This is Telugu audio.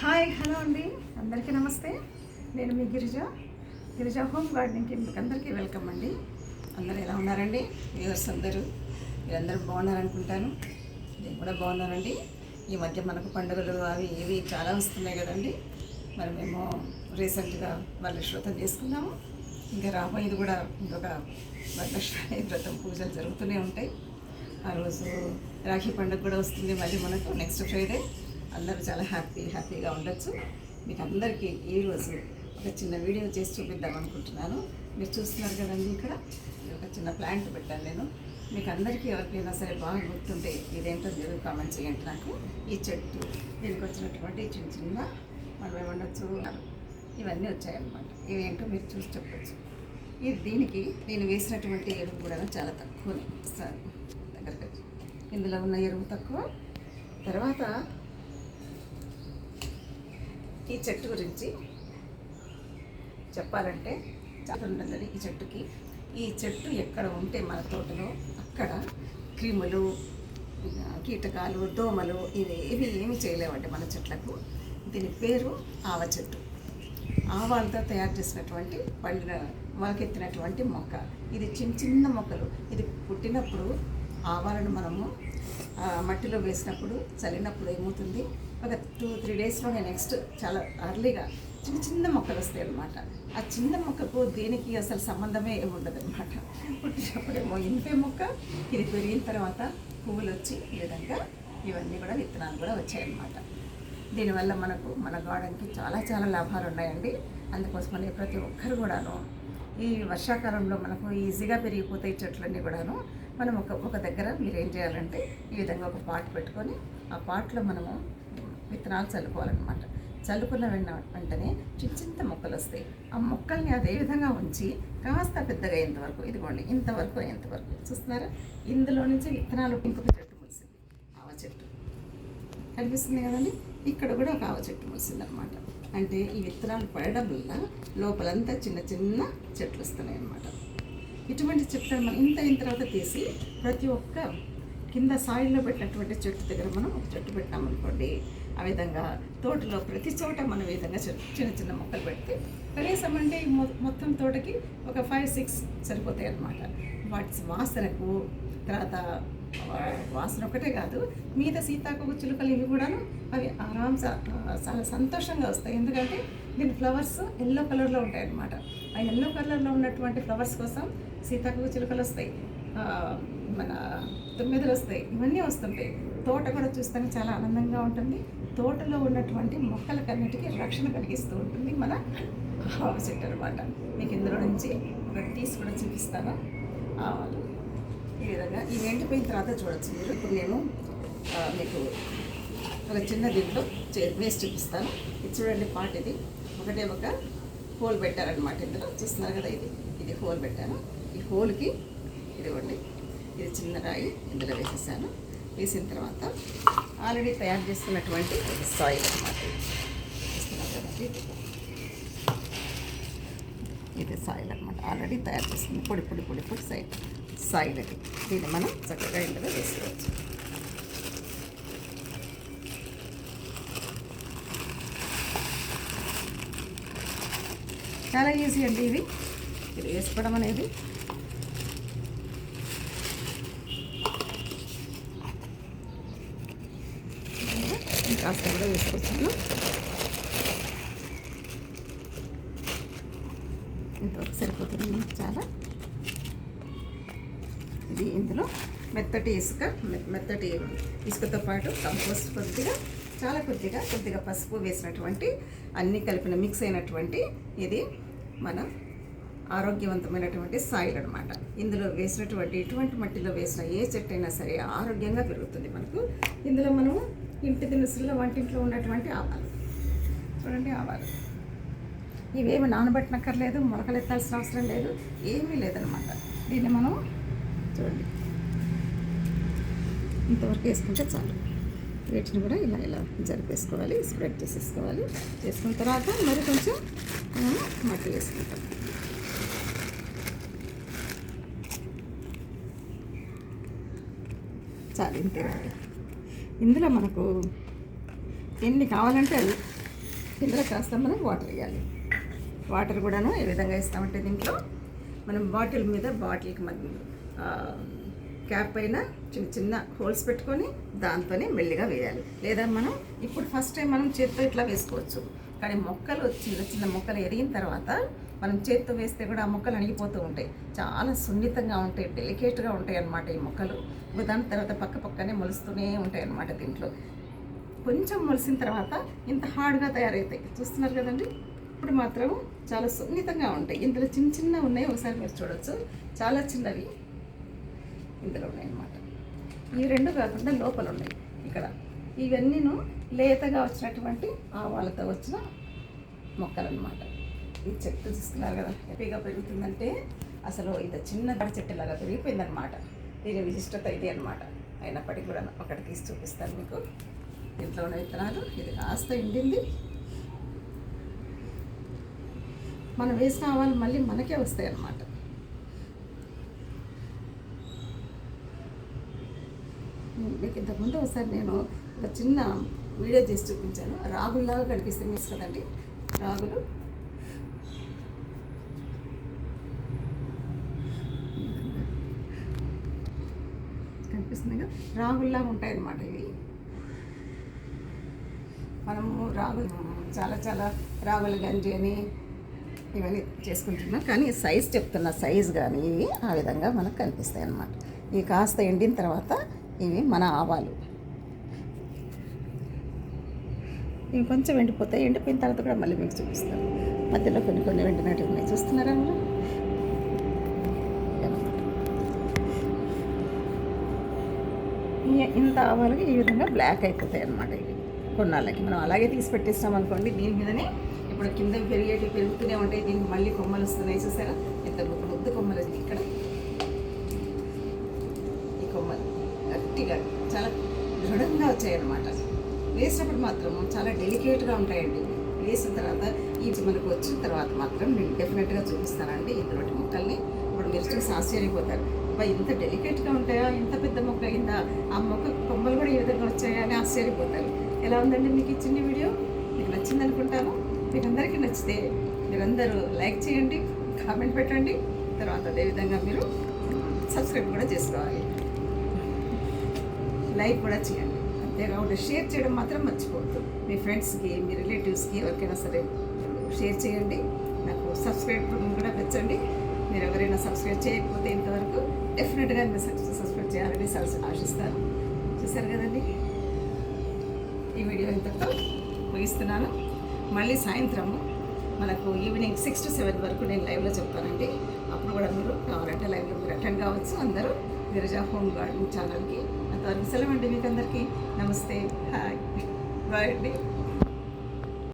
హాయ్ హలో అండి, అందరికీ నమస్తే. నేను మీ గిరిజ హోమ్ గార్డెనింగ్కి మీకు అందరికీ వెల్కమ్ అండి. అందరూ ఎలా ఉన్నారండి? వ్యూవర్స్ మీరందరూ బాగున్నారనుకుంటాను. నేను కూడా బాగున్నానండి. ఈ మధ్య మనకు పండుగలు అవి ఇవి చాలా వస్తున్నాయి కదండి. మరి మేము రీసెంట్గా వరలక్ష్మి చేసుకున్నాము. ఇంకా రాబోయేది కూడా ఇంకొక వరలక్ష్మి వ్రతం పూజలు జరుగుతూనే ఉంటాయి. ఆ రోజు రాఖీ పండుగ కూడా వస్తుంది మళ్ళీ మనకు నెక్స్ట్ ఫ్రైడే. అందరూ చాలా హ్యాపీగా ఉండొచ్చు. మీకు అందరికీ ఈరోజు ఒక చిన్న వీడియో చేసి చూపిద్దాం అనుకుంటున్నాను. మీరు చూస్తున్నారు కదండి, ఇక్కడ ఒక చిన్న ప్లాంట్ పెట్టాను నేను. మీకు అందరికీ ఎవరికైనా సరే బాగా గుర్తుంటే ఇదేంటో మీరు కామెంట్ చేయండి నాకు. ఈ చెట్టు దీనికి వచ్చినటువంటి చిన్న మనం ఏమనొచ్చు ఇవన్నీ వచ్చాయన్నమాట. ఇవేంటో మీరు చూసి చెప్పచ్చు. దీనికి నేను వేసినటువంటి ఎరువు కూడా చాలా తక్కువనే దగ్గరికి. ఇందులో ఉన్న ఎరువు తక్కువ. తర్వాత ఈ చెట్టు గురించి చెప్పాలంటే చాలా ఉంటుందండి. ఈ చెట్టు ఎక్కడ ఉంటే మన తోటలో అక్కడ క్రిములు, కీటకాలు, దోమలు ఇవి ఏమి చేయలేవండి మన చెట్లకు. దీని పేరు ఆవ చెట్టు. ఆవాలతో తయారు చేసినటువంటి పండిన మొలకెత్తినటువంటి మొక్క. ఇది చిన్న మొక్కలు. ఇది పుట్టినప్పుడు ఆవాలను మనము మట్టిలో వేసినప్పుడు చల్లినప్పుడు ఏమవుతుంది, ఒక 2-3 డేస్లోనే నెక్స్ట్ చాలా అర్లీగా చిన్న మొక్కలు వస్తాయి అన్నమాట. ఆ చిన్న మొక్కకు దీనికి అసలు సంబంధమే ఏముండదు అనమాట. పుట్టినప్పుడేమో ఇంతే మొక్క, ఇది పెరిగిన తర్వాత పువ్వులు వచ్చి ఈ విధంగా ఇవన్నీ కూడా విత్తనాలు కూడా వచ్చాయన్నమాట. దీనివల్ల మనకు మన గార్డెన్కి చాలా లాభాలు ఉన్నాయండి. అందుకోసమని ప్రతి ఒక్కరు కూడాను ఈ వర్షాకాలంలో మనకు ఈజీగా పెరిగిపోతాయి చెట్లన్నీ కూడాను. మనం ఒక దగ్గర మీరు ఏం చేయాలంటే ఈ విధంగా ఒక పాట్ పెట్టుకొని ఆ పాట్లో మనము విత్తనాలు చల్లుకోవాలన్నమాట. చల్లుకున్న వెంటనే చిన్న మొక్కలు వస్తాయి. ఆ మొక్కల్ని అదే విధంగా ఉంచి కాస్త పెద్దగా అయ్యేంతవరకు, ఇదిగోండి ఇంతవరకు అయ్యేంతవరకు చూస్తున్నారా, ఇందులో నుంచి విత్తనాలు ఇంకొక చెట్టు మొలిసింది. ఆవ చెట్టు కనిపిస్తుంది కదండి. ఇక్కడ కూడా ఒక ఆవ చెట్టు మొలిసింది అనమాట. అంటే ఈ విత్తనాలు పడడం వల్ల లోపలంతా చిన్న చెట్లు వస్తున్నాయి అన్నమాట. ఇటువంటి చెట్లను మనం ఇంత అయిన తర్వాత తీసి ప్రతి ఒక్క కింద సాయిల్లో పెట్టినటువంటి చెట్టు దగ్గర మనం ఒక చెట్టు పెట్టామనుకోండి, ఆ విధంగా తోటలో ప్రతి చోట మనం ఈ విధంగా చిన్న మొక్కలు పెడితే కనీసం అంటే మొత్తం తోటకి ఒక 5-6 సరిపోతాయి అన్నమాట. వాటి వాసనకు తర్వాత వాసన ఒకటే కాదు, మీద సీతాకోక చిలుకలు ఇవి కూడాను అవి చాలా సంతోషంగా వస్తాయి. ఎందుకంటే దీని ఫ్లవర్స్ ఎల్లో కలర్లో ఉంటాయి అన్నమాట. ఆ ఎల్లో కలర్లో ఉన్నటువంటి ఫ్లవర్స్ కోసం సీతాకోక చిలుకలు వస్తాయి, మన తుమ్మెదలు వస్తాయి, ఇవన్నీ వస్తుంటాయి. తోట కూడా చూస్తానే చాలా ఆనందంగా ఉంటుంది. తోటలో ఉన్నటువంటి మొక్కలకన్నిటికీ రక్షణ కలిగిస్తూ ఉంటుంది మన ఆవ చెట్టు అనమాట. మీకు ఇందులో నుంచి ఒకటి తీసి కూడా చూపిస్తాను. ఆవాలు ఈ విధంగా ఇవి ఎండిపోయిన తర్వాత చూడొచ్చు మీరు. ఇప్పుడు నేను మీకు ఒక చిన్న దీంట్లో వేసి చూపిస్తాను. ఇది చూడండి, పాట్ ఇది ఒకటే ఒక హోల్ పెట్టారనమాట. ఇందులో చూస్తున్నారు కదా, ఇది హోల్ పెట్టాను. ఈ హోల్కి ఇదిగోండి, ఇది చిన్న రాయి ఇందులో వేసేసాను. వేసిన తర్వాత ఆల్రెడీ తయారు చేసుకున్నటువంటి సాయిల్ అనమాట. ఇది సాయిల్ అనమాట, ఆల్రెడీ తయారు చేసుకున్న పొడి సాయిల్ అది. దీన్ని మనం చక్కగా ఇందులో వేసుకోవచ్చు. చాలా ఈజీ అండి ఇది వేసుకోవడం అనేది. కాస్త కూడా వేసుకోవచ్చు. ఇంతవరకు సరిపోతుంది మనకు చాలా. ఇది ఇందులో మెత్తటి ఇసుకతో పాటు కంపోస్ట్ కొద్దిగా పసుపు వేసినటువంటి అన్నీ కలిపిన మిక్స్ అయినటువంటి ఇది మన ఆరోగ్యవంతమైనటువంటి సాయిల్ అనమాట. ఇందులో వేసినటువంటి ఇటువంటి మట్టిలో వేసిన ఏ చెట్టు అయినా సరే ఆరోగ్యంగా పెరుగుతుంది మనకు. ఇందులో మనము ఇంటి దినుసుల్లో వంటింట్లో ఉన్నటువంటి ఆవాలు చూడండి, ఆవాలు ఇవేమి నానబెట్టనక్కర్లేదు, మొలకలు ఎత్తాల్సిన అవసరం లేదు, ఏమీ లేదనమాట. దీన్ని మనం చూడండి ఇంతవరకు వేసుకుంటే చాలు. వీటిని కూడా ఇలా జరిపేసుకోవాలి, స్ప్రెడ్ చేసేసుకోవాలి. చేసుకున్న తర్వాత మరి కొంచెం మనం మట్టి వేసుకుంటాం. చాలు, ఇంతే. ఇందులో మనకు ఎన్ని కావాలంటే అది ఇందులో కాస్త మనం వాటర్ వేయాలి. వాటర్ కూడాను ఏ విధంగా ఇస్తామంటే దీంట్లో మనం బాటిల్ మీద బాటిల్కి మనం క్యాప్ పైన చిన్న చిన్న హోల్స్ పెట్టుకొని దాంతోనే మెల్లిగా వేయాలి. లేదా మనం ఇప్పుడు ఫస్ట్ టైం మనం చేత్తో ఇట్లా వేసుకోవచ్చు. కానీ మొక్కలు చిన్న చిన్న మొక్కలు ఎరిగిన తర్వాత మనం చేత్తో వేస్తే కూడా ఆ మొక్కలు అణిగిపోతూ ఉంటాయి. చాలా సున్నితంగా ఉంటాయి, డెలికేట్గా ఉంటాయి అన్నమాట ఈ మొక్కలు. దాని తర్వాత పక్కనే మొలుస్తూనే ఉంటాయి అన్నమాట. దీంట్లో కొంచెం మొలిసిన తర్వాత ఇంత హార్డ్గా తయారవుతాయి. చూస్తున్నారు కదండి. ఇప్పుడు మాత్రం చాలా సున్నితంగా ఉంటాయి. ఇందులో చిన్న చిన్న ఉన్నాయి, ఒకసారి మీరు చూడవచ్చు. చాలా చిన్నవి ఇందులో ఉన్నాయన్నమాట. ఈ రెండు కాకుండా లోపల ఉన్నాయి ఇక్కడ. ఇవన్నీను లేతగా వచ్చినటువంటి ఆవాలతో వచ్చిన మొక్కలన్నమాట. ఈ చెట్టు చూస్తున్నారు కదా, హ్యాపీగా పెరుగుతుందంటే అసలు ఇది చిన్న చెట్టులాగా పెరిగిపోయిందనమాట. దీని విశిష్టత ఇది అనమాట. అయినప్పటికీ కూడా ఒకటి తీసి చూపిస్తాను మీకు. ఇంట్లో ఉన్న విత్తనాలు ఇది కాస్త ఎండింది. మనం వేసిన ఆవాలు మళ్ళీ మనకే వస్తాయి అన్నమాట. మీకు ఇంతకుముందు ఒకసారి నేను ఒక చిన్న వీడియో చేసి చూపించాను. రాగుల్లాగా కనిపిస్తుంది కదండి. రాగులు కనిపిస్తుంది కదా, రాగుల్లాగా ఉంటాయి అన్నమాట ఇవి. మనము రాగులు చాలా రాగుల గంజి అని ఇవన్నీ చేసుకుంటున్నాం. కానీ సైజ్ చెప్తున్నా, సైజ్ కానీ ఇవి ఆ విధంగా మనకు కనిపిస్తాయి అన్నమాట. ఇవి కాస్త ఎండిన తర్వాత ఇవి మన ఆవాలు. ఇవి కొంచెం ఎండిపోతాయి. ఎండిపోయిన తర్వాత కూడా మళ్ళీ మీకు చూపిస్తాను. మధ్యలో కొన్ని వెండినట్టు ఉన్నాయి. చూస్తున్నారా మీరు? ఇంత ఆవాలకి ఈ విధంగా బ్లాక్ అయిపోతాయి అన్నమాట. ఇవి కొన్నాళ్ళకి మనం అలాగే తీసి పెట్టేస్తాం అనుకోండి. దీని మీదనే ఇప్పుడు కింద పెరుగుతూనే ఉంటాయి. దీనికి మళ్ళీ కొమ్మలు వస్తున్నాయి. చూసారా ఎంత ముద్దు కొమ్మలు ఇక్కడ. ఈ కొమ్మలు గట్టిగా చాలా దృఢంగా వచ్చాయన్నమాట. వేసినప్పుడు మాత్రం చాలా డెలికేట్గా ఉంటాయండి. వేసిన తర్వాత ఈ మనకు వచ్చిన తర్వాత మాత్రం నేను డెఫినెట్గా చూపిస్తానండి ఇందులోటి మొక్కల్ని. ఇప్పుడు మీరు చూసి ఆశ్చర్యపోతారు, ఇంత డెలికేట్గా ఉంటాయా, ఇంత పెద్ద మొక్క అయిందా, ఆ మొక్క కొమ్మలు కూడా ఈ విధంగా వచ్చాయా అని ఆశ్చర్యపోతారు. ఎలా ఉందండి మీకు ఈ చిన్న వీడియో? మీకు నచ్చింది అనుకుంటాను. మీకు అందరికీ నచ్చితే మీరందరూ లైక్ చేయండి, కామెంట్ పెట్టండి. తర్వాత అదేవిధంగా మీరు సబ్స్క్రైబ్ కూడా చేసుకోవాలి, లైక్ కూడా చేయండి. అంతేకాకుండా షేర్ చేయడం మాత్రం మర్చిపోవద్దు. మీ ఫ్రెండ్స్కి, మీ రిలేటివ్స్కి ఎవరికైనా సరే షేర్ చేయండి. నాకు సబ్స్క్రైబ్ కూడా పెంచండి. మీరు ఎవరైనా సబ్స్క్రైబ్ చేయకపోతే ఇంతవరకు డెఫినెట్గా మీరు సబ్స్క్రైబ్ చేయాలని ఆశిస్తాను. చూసారు కదండి, ఈ వీడియో ఇంతతో ముగిస్తున్నాను. మళ్ళీ సాయంత్రము మనకు ఈవినింగ్ 6 to 7 వరకు నేను లైవ్లో చెప్తానండి. అప్పుడు కూడా మీరు కావాలంటే లైవ్లో మీరు అటెండ్ కావచ్చు. అందరూ గిరిజా హోమ్ గార్డెన్ ఛానల్కి. అంతవరకు సెలవు అండి. మీకు అందరికీ నమస్తే, హాయ్, బాయ్ అండి.